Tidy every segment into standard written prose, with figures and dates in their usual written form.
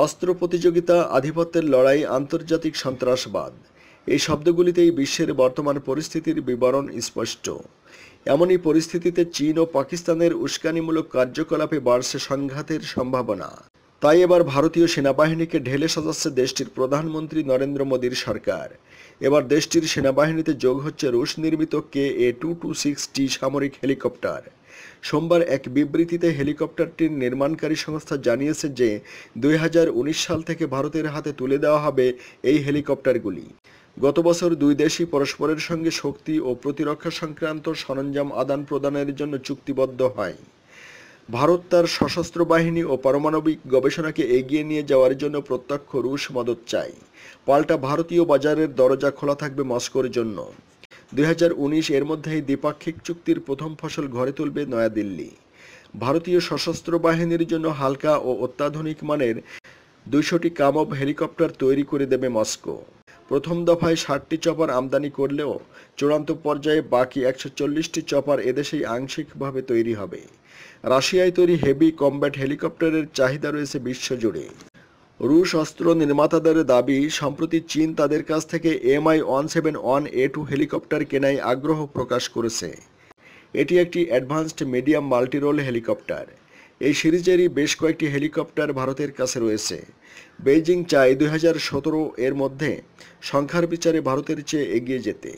অস্ত্র প্রতিযোগিতা, আধিপত্যের লড়াই, আন্তর্জাতিক সন্ত্রাসবাদ, এই শব্দগুলিতেই বিশ্বের বর্তমান পরিস্থিতির বিবরণ স্পষ্ট। এমনই পরিস্থিতিতে চীন ও পাকিস্তানের উস্কানিমূলক কার্যকলাপে বাড়ছে সংঘাতের সম্ভাবনা। তাই এবার ভারতীয় সেনাবাহিনীকে ঢেলে সাজাচ্ছে দেশটির প্রধানমন্ত্রী নরেন্দ্র মোদীর সরকার। এবার দেশটির সেনাবাহিনীতে যোগ হচ্ছে রুশ নির্মিত KA-226T সামরিক হেলিকপ্টার। সোমবার এক বিবৃতিতে হেলিকপ্টারটির নির্মাণকারী সংস্থা জানিয়েছে যে 2019 সাল থেকে ভারতের হাতে তুলে দেওয়া হবে এই হেলিকপ্টারগুলি। গত বছর দুই দেশই পরস্পরের সঙ্গে শক্তি ও প্রতিরক্ষা সংক্রান্ত সরঞ্জাম আদান প্রদানের জন্য চুক্তিবদ্ধ হয়। ভারত তার সশস্ত্র বাহিনী ও পারমাণবিক গবেষণাকে এগিয়ে নিয়ে যাওয়ার জন্য প্রত্যক্ষ রুশ মদত চায়। পাল্টা ভারতীয় বাজারের দরজা খোলা থাকবে মস্কোর জন্য। 2019 এর মধ্যেই দ্বিপাক্ষিক চুক্তির প্রথম ফসল ঘরে তুলবে নয়াদিল্লি। ভারতীয় সশস্ত্র বাহিনীর জন্য হালকা ও অত্যাধুনিক মানের 200টি কামভ হেলিকপ্টার তৈরি করে দেবে মস্কো। প্রথম দফায় 60টি চপার আমদানি করলেও চূড়ান্ত পর্যায়ে বাকি 140টি চপার এদেশেই আংশিকভাবে তৈরি হবে। রাশিয়ায় তৈরি হেভি কমব্যাট হেলিকপ্টারের চাহিদা রয়েছে বিশ্বজুড়ে। রুশ অস্ত্র নির্মাতাদের দাবি, সম্প্রতি চীন তাদের কাছ থেকে Mi-171A2 হেলিকপ্টার কেনায় আগ্রহ প্রকাশ করেছে। এটি একটি অ্যাডভান্সড মিডিয়াম মাল্টিরোল হেলিকপ্টার। এই সিরিজেরই বেশ কয়েকটি হেলিকপ্টার ভারতের কাছে রয়েছে। বেইজিং চায় 2017 এর মধ্যে সংখ্যার বিচারে ভারতের চেয়ে এগিয়ে যেতে।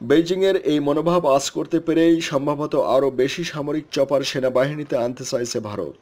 বেইজিংয়ের এই মনোভাব আঁচ করতে পেরেই সম্ভবত আরও বেশি সামরিক চপার সেনাবাহিনীতে আনতে চাইছে ভারত।